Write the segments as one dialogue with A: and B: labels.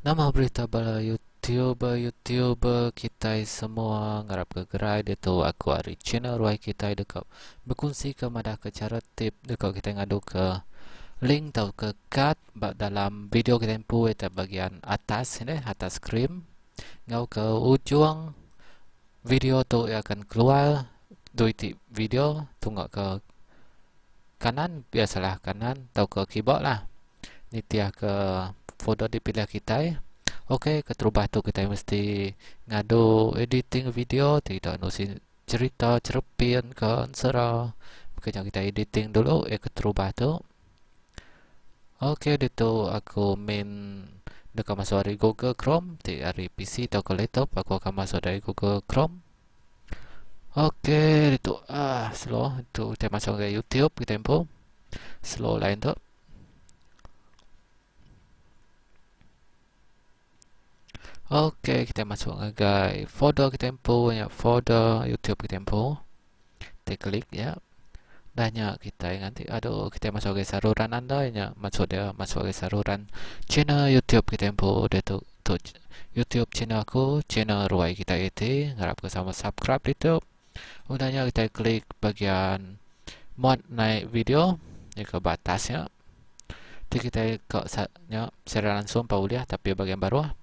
A: Nama berita bala YouTuber kita semua ngarap ke gerai dia tu aku hari channel ruai kita dekat berkongsi ke madah ke cara tip dekat kita ngadu ke link tau ke cut dalam video kita empu eta bagian atas ini atas screen ngau ke ujung video tu akan keluar duiti video tunggu ke kanan biasalah kanan tau ke keyboard lah nitiah ke folder dipilih kita. Oke, keterubah tu kita mesti ngadu editing video, tidak nusin cerita, cerpen, kan, serah. Makanya kita editing dulu, keterubah tu. Oke, itu aku main dekat masuk dari Google Chrome, dari PC atau ke laptop, aku akan masuk dari Google Chrome. Oke, itu slow, itu kita masuk ke YouTube, kita info. Slow lain tu. Oke, kita masuk ke folder kita info, ya folder YouTube kita info. Kita klik ya. Dahnya kita nanti aduh kita masuk ke saluran anda ya masuk ke saluran channel YouTube kita info dia tu YouTube channel aku channel ruai kita itu harap ke sama subscribe itu udahnya kita klik bagian mod naik video ni ke batasnya nanti kita ke secara langsung pauliah tapi bagian bawah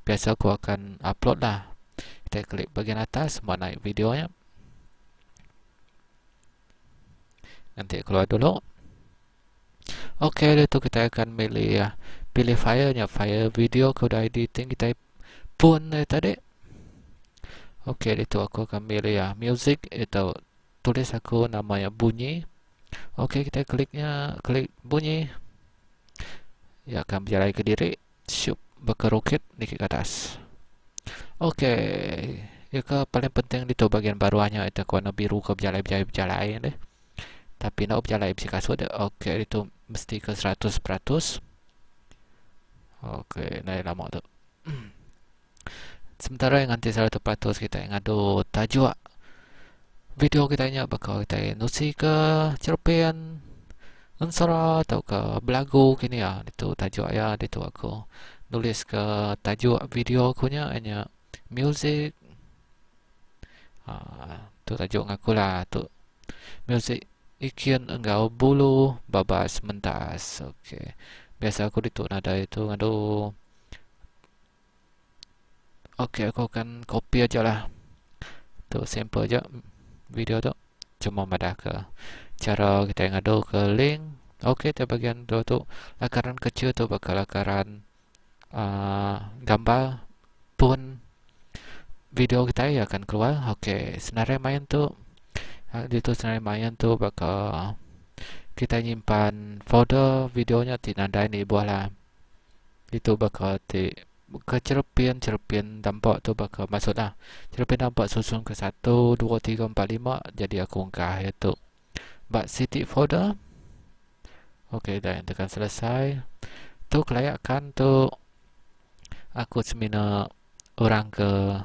A: biasa aku akan upload lah kita klik bagian atas mod naik videonya nanti keluar dulu. Oke, itu kita akan pilih filenya, file video kode editing kita pun tadi. Oke, itu aku akan pilih ya music itu tulis aku namanya bunyi. Oke, kita klik bunyi. Ya akan berjalan ke diri. Syup berkerukit di ke atas. Oke, ya ke paling penting itu bagian bawahnya itu warna biru ke berjalan deh. Tapi nak berjalan bisa kasut deh. Oke, itu mesti ke 100%. Oke, naik lama tu. Sementara yang nanti 100% kita yang ada tajuk video kita nya bakal kita nusi ke cerpen unsara atau ke belagu kini ya itu tajuk ya itu aku nulis ke tajuk video aku nya hanya music tu tajuk ngaku lah tu music ikian enggau bulu babas mentas. Oke, biasa aku itu nada itu ngadu. Oke, aku akan copy aja lah tu sampel aja video tu cuma madah ke cara kita yang ada ke link. Oke, di bagian tu lakaran kecil tu bakal lakaran gambar pun video kita ya akan keluar. Oke, senarai main tu itu senarai main tu bakal kita nyimpan folder videonya di nanda ini buah lah itu bakal ke cerpen dampak tu bakal masuk lah cerpen dampak susun ke 1, 2, 3, 4, 5 jadi aku ungkah itu buat city folder. Oke, dah yang tekan selesai tu kelayakan tu aku semina orang ke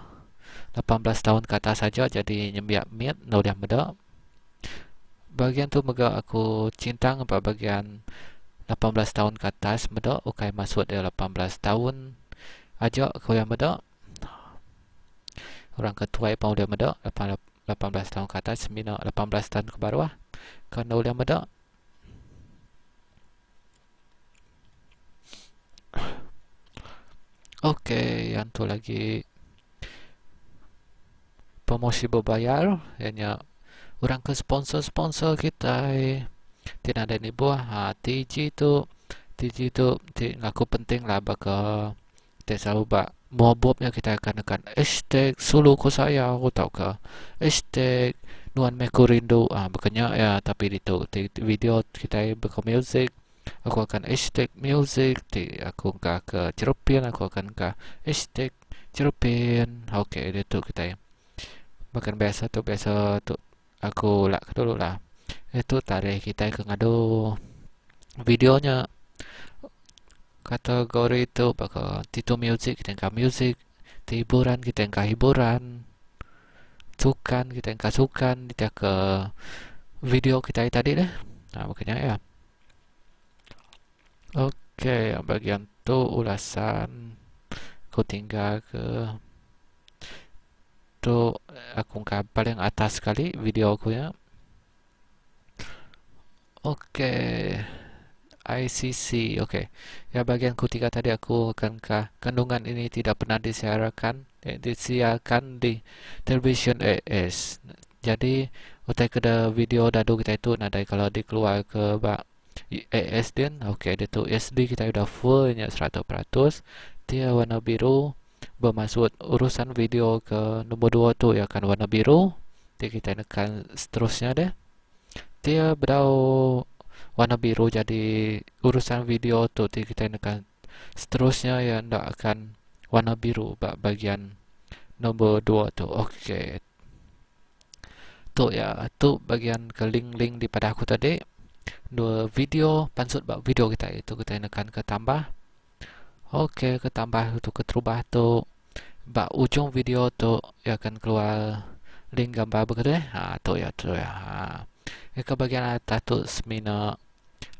A: 18 tahun ke atas saja jadi nyembiak miat udah meda bagian tu mega aku cintang apa bagian 18 tahun ke atas meda okay masuk dia 18 tahun aja kau yang meda orang ketua pun udah meda 18 tahun ke atas semina 18 tahun ke bawah kan udah meda. Oke, yang tu lagi promosi berbayar hanya orang ke sponsor kita tidak ada ni buah TG tu ngaku penting lah bakal kita selalu muabubnya kita akan tekan hashtag suluku saya aku tahu ke hashtag nuan meku rindu bukannya ya tapi itu di video kita bakal music aku akan hashtag music aku ke cerpen aku akan ke hashtag cerpen. Oke, itu kita bahkan biasa tu aku lah dulu lah itu tarik kita ke ngadu videonya kategori itu bakal titu music kita angka music hiburan kita angka hiburan sukan kita angka sukan kita ke video kita tadi deh makanya ya. Oke, bagian tu ulasan aku tinggal ke tu, aku ungkap paling atas sekali video aku ya. Oke, ICC, oke. Ya, bagian ketiga tadi aku akan kandungan ini tidak pernah disiarkan di television AS. Jadi, utai keda video dadu kita itu nadai kalau dikeluar ke AS din, oke, dia tu SD kita udah fullnya 100%. Dia warna biru. Bermaksud urusan video ke nombor 2 tu ya kan warna biru. Dia kita tekan seterusnya deh. Dia berau warna biru, jadi urusan video tu kita tekan seterusnya ya ndak akan warna biru bagian nombor 2 tu. Oke. Tu ya, tu bagian ke link-link di pada aku tadi. Dua video pansut bak video kita itu kita tekan ke tambah. Oke, ke tambah itu ke terubah tu bak ujung video tu ya akan keluar link gambar begitu tu ya tu ya. Ke bagian atas tu semina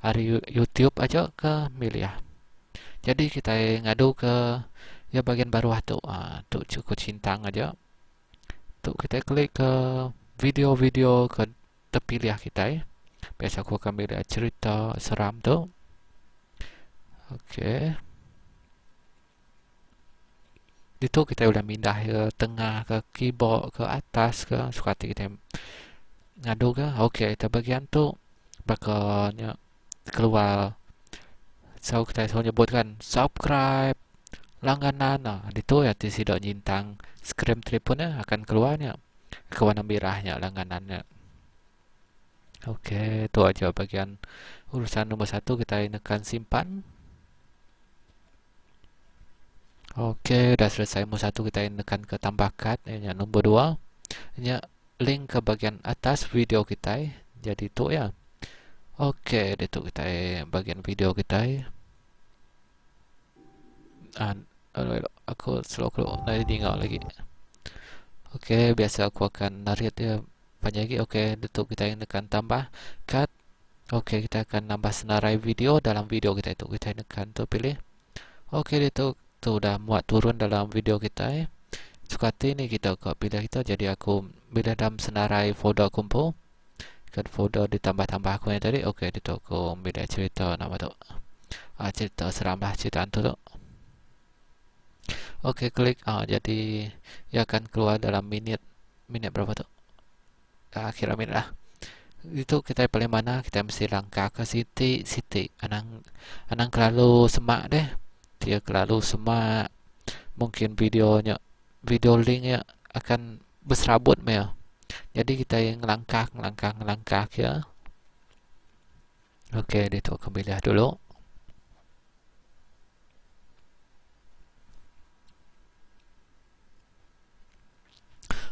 A: hari YouTube aja ke milih ya. Jadi kita ngadu ke ya bagian bawah tu. Tu cukup cintang aja. Tu kita klik ke video-video ke terpilih kita. Biasa aku akan pilih cerita seram tu. Oke. Itu kita udah pindah ke tengah, ke keyboard, ke atas, ke suka hati kita ngadu ke. Oke, kita bagian tu bakalnya keluar. So kita selalu nyebutkan subscribe langganan. Itu ya tidak nyintang screen teleponnya akan keluarnya ke warna merahnya langganannya. Oke, itu aja bagian urusan nomor 1. Kita tekan simpan. Oke, udah selesai nomor 1. Kita tekan ke tambahkan. Ini nomor 2. Ini link ke bagian atas video kita. Jadi itu ya. Oke, itu kita bagian video kita. Aku slow nanti tinggal lagi. Oke, biasa aku akan narik ya panjang lagi. Oke, itu kita tekan tambah cut. Oke, kita akan nambah senarai video dalam video kita itu. Kita tekan tu pilih. Oke, itu udah muat turun dalam video kita. Sukati ini kita ke pilih itu. Jadi aku pilih dalam senarai folder kumpul. Kan folder ditambah-tambah aku yang tadi. Oke, itu aku pilih cerita nama tu. Cerita seram lah cerita tu tu. Oke, klik. Jadi ia akan keluar dalam minit berapa tu? Kira minit lah. Itu kita pilih mana, kita mesti langkah ke siti. Anang terlalu semak deh. Dia terlalu semak. Mungkin video linknya akan berserabut ya. Jadi kita yang ngelangkah ya. Oke, dia tu aku pilih dulu.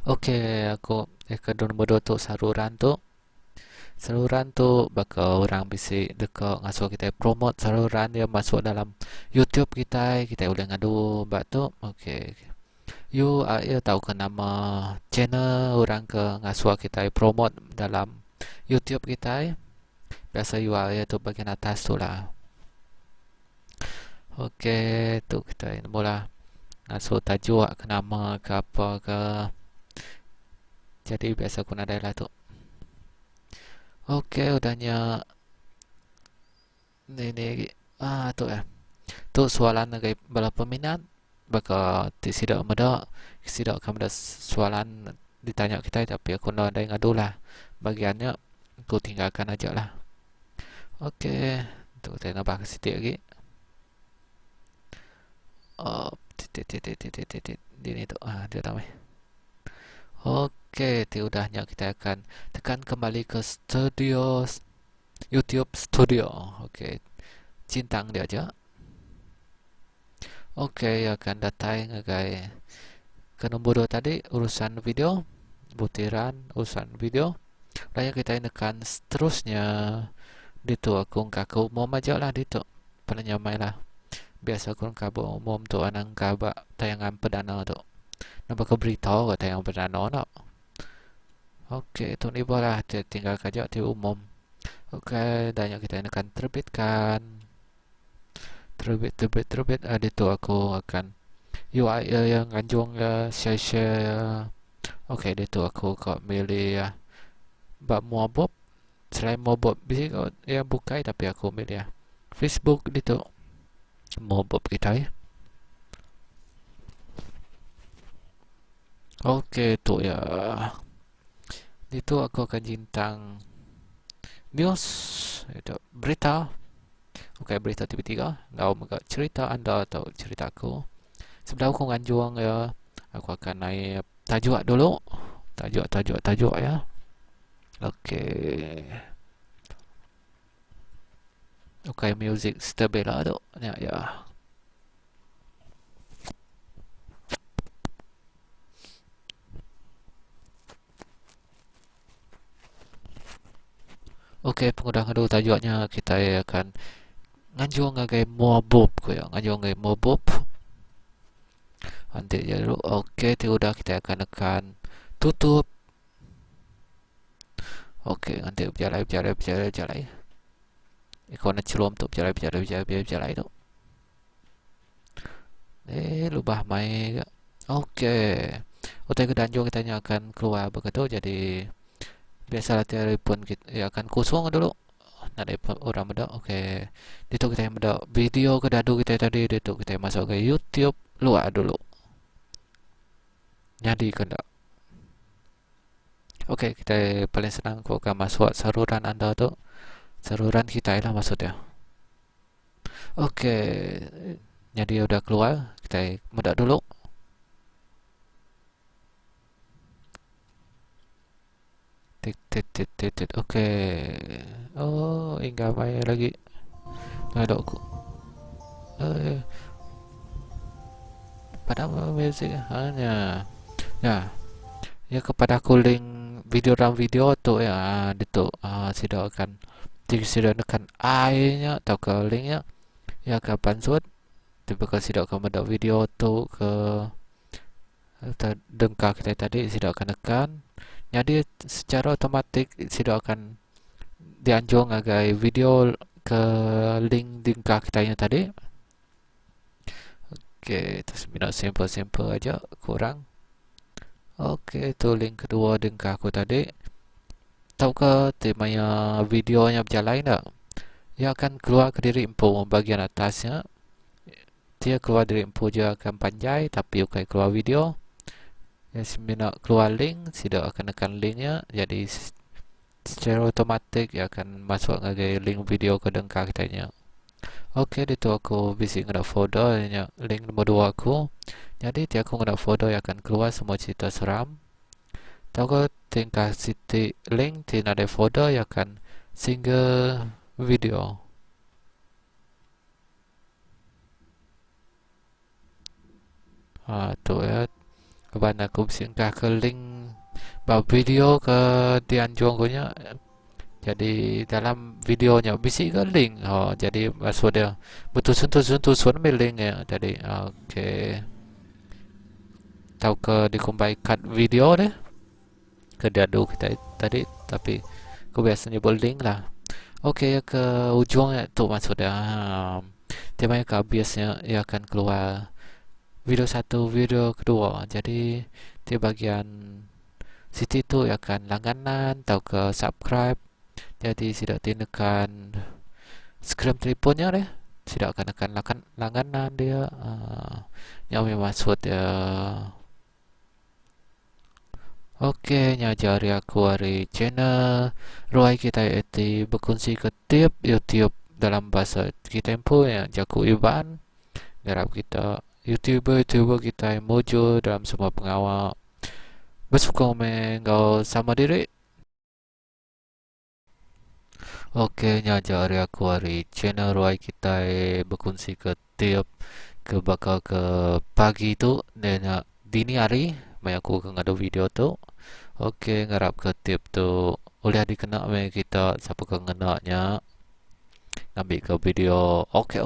A: Oke, aku ke nombor 2 tu saluran tu bakal orang bisa dekat ngasuh kita promote saluran dia masuk dalam YouTube kita boleh ngadu bak tu. Oke. You tahu ke nama channel orang ke ngasuh kita promote dalam YouTube kita. Biasa URL tu bagian atas tu lah. Oke, tu kita mula ngasuh tajuk ke nama ke apa ke. Jadi biasa aku nadai lah tu. Oke, udahnya ini tu ya. Tu soalan lagi berapa minat bakal tidak ada soalan ditanya kita, tapi aku nak ada ngadu lah bagiannya aku tinggalkan aja lah. Oke, tu kita nambah ke situ lagi. Ini tu dia namanya. Oke, udahnya kita akan tekan kembali ke studio YouTube Studio. Oke, cintang dia aja. Oke, akan datang ke nombor 2 tadi urusan video, butiran urusan video. Lalu kita tekan seterusnya. Itu aku ke umum aja lah itu. Paling nyamai lah. Biasa aku ke umum tu anang kabak tayangan perdana tu. Nampak ke berita ke tayangan perdana no. Oke, itu ni boleh tinggal kaja di umum. Oke, dan kita tekan terbitkan. Terbit. Itu aku akan UI yang anjung share. Okey, dia tu aku kau milih bab mobob. Selain mobob bisa kau yang bukai, tapi aku milih Facebook dia tu mobob kita ya. Okey tu ya. Itu aku akan jintang news itu berita. Okey, berita TV3. Kau mau cerita anda atau cerita aku? Sebelum aku nganjuang ya, aku akan naik tajuk dulu. Tajuk ya. Okey. Okey, music stabila tu. Ya, ya. Okey, pengudah dulu tajuknya kita akan nganjuang ngagai mobob ko ya. Nganjuang ngagai mobob. Nanti je dulu. Okey, tu udah kita akan tekan tutup. Okey, nanti berjalan. Ikon nak celom tu berjalan tu. Lubah mai. Okey. Otak ke danjung kita akan keluar begitu. Jadi biasalah telefon kita akan kosong dulu. Nak ada orang benda. Okey. Itu kita yang benda video ke dadu kita tadi. Itu kita masuk ke YouTube. Luar dulu. Jadi kena. Okey, kita paling senang kau akan masuk saluran anda tu. Saluran kita lah maksudnya. Okey. Jadi udah keluar. Kita mudah dulu. Tit. Okey. Oh, hingga main lagi. Ada aku. Eh, pada music hanya. Ya. Ya kepada aku link video dalam video tu ya. Itu sudah akan sudah akan I-nya atau ke linknya. Ya ke pansut. Tiba ke sudah akan ada video tu ke dengkar kita tadi sudah akan tekan. Jadi secara otomatik sudah akan dianjung agai video ke link dengkar kita yang tadi. Okey, terus minat simple aja kurang. Okey, tu link kedua dengkar aku tadi. Tahu ke temanya videonya berjalan tak? Dia akan keluar ke diri info bagian atasnya. Dia keluar diri info je akan panjai, tapi akan keluar video. Yang nak keluar link, tidak akan tekan linknya. Jadi secara otomatik dia akan masuk ke link video ke dengkar kitanya. Okey, itu aku bisik nak folder link nombor 2 aku. Jadi dia aku nak folder yang akan keluar semua cerita seram. Tahu ke tingkah siti link di ada folder yang akan single video. Tu ya. Kebanyakan aku singgah ke link bab video ke dianjung punya. Jadi dalam videonya bisik ke link. Jadi maksud dia betul suntu link ya. Jadi okey. Tahu ke dikumpaikan video deh. Ke dadu kita tadi, tapi aku biasanya buat link lah. Okey, ke ujungnya tu maksudnya. Temanya ke habisnya ia akan keluar video satu, video kedua. Jadi di bagian situ tu akan langganan atau ke subscribe. Jadi tidak tindakan skrim telefonnya deh. Tidak akan langganan dia. Yang maksud dia. Okey, nyajari aku hari channel Ruai kita itu berkongsi ke tip YouTube dalam bahasa kita tempo yang jago Iban. Garap kita YouTuber kita yang muncul dalam semua pengawal. Bersuka kau sama diri. Okey, nyajari aku hari channel Ruai kita berkongsi ke tip ke bakal ke pagi tu dan dini hari. Mai aku akan ada video tu. Okey, ngarap ke tip tu boleh dikena kita siapa ke ngenaknya ambil ke video. Okey.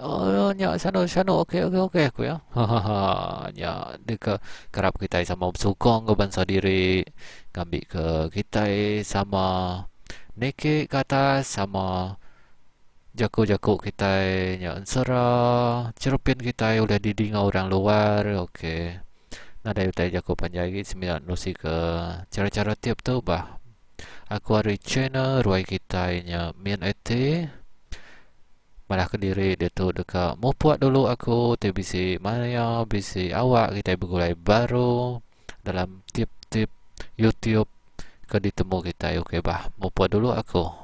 A: Oh, nya sano okey aku ya. Hahaha, nya deka ngarap kita sama sukong ke bangsa diri ngambil ke kita sama naked ke atas sama Jago-jago kita nya ansara, cerpen kita udah didengar orang luar, oke. Nah, dari tadi jago panjang lagi, sembilan nosi ke cara-cara tiap tu bah. Aku ada channel, ruai kita nya main IT, malah ke diri dia tu dekat mau buat dulu aku TBC Maya bisi awak kita bergulai baru dalam tip-tip YouTube ke ditemu kita oke bah mau buat dulu aku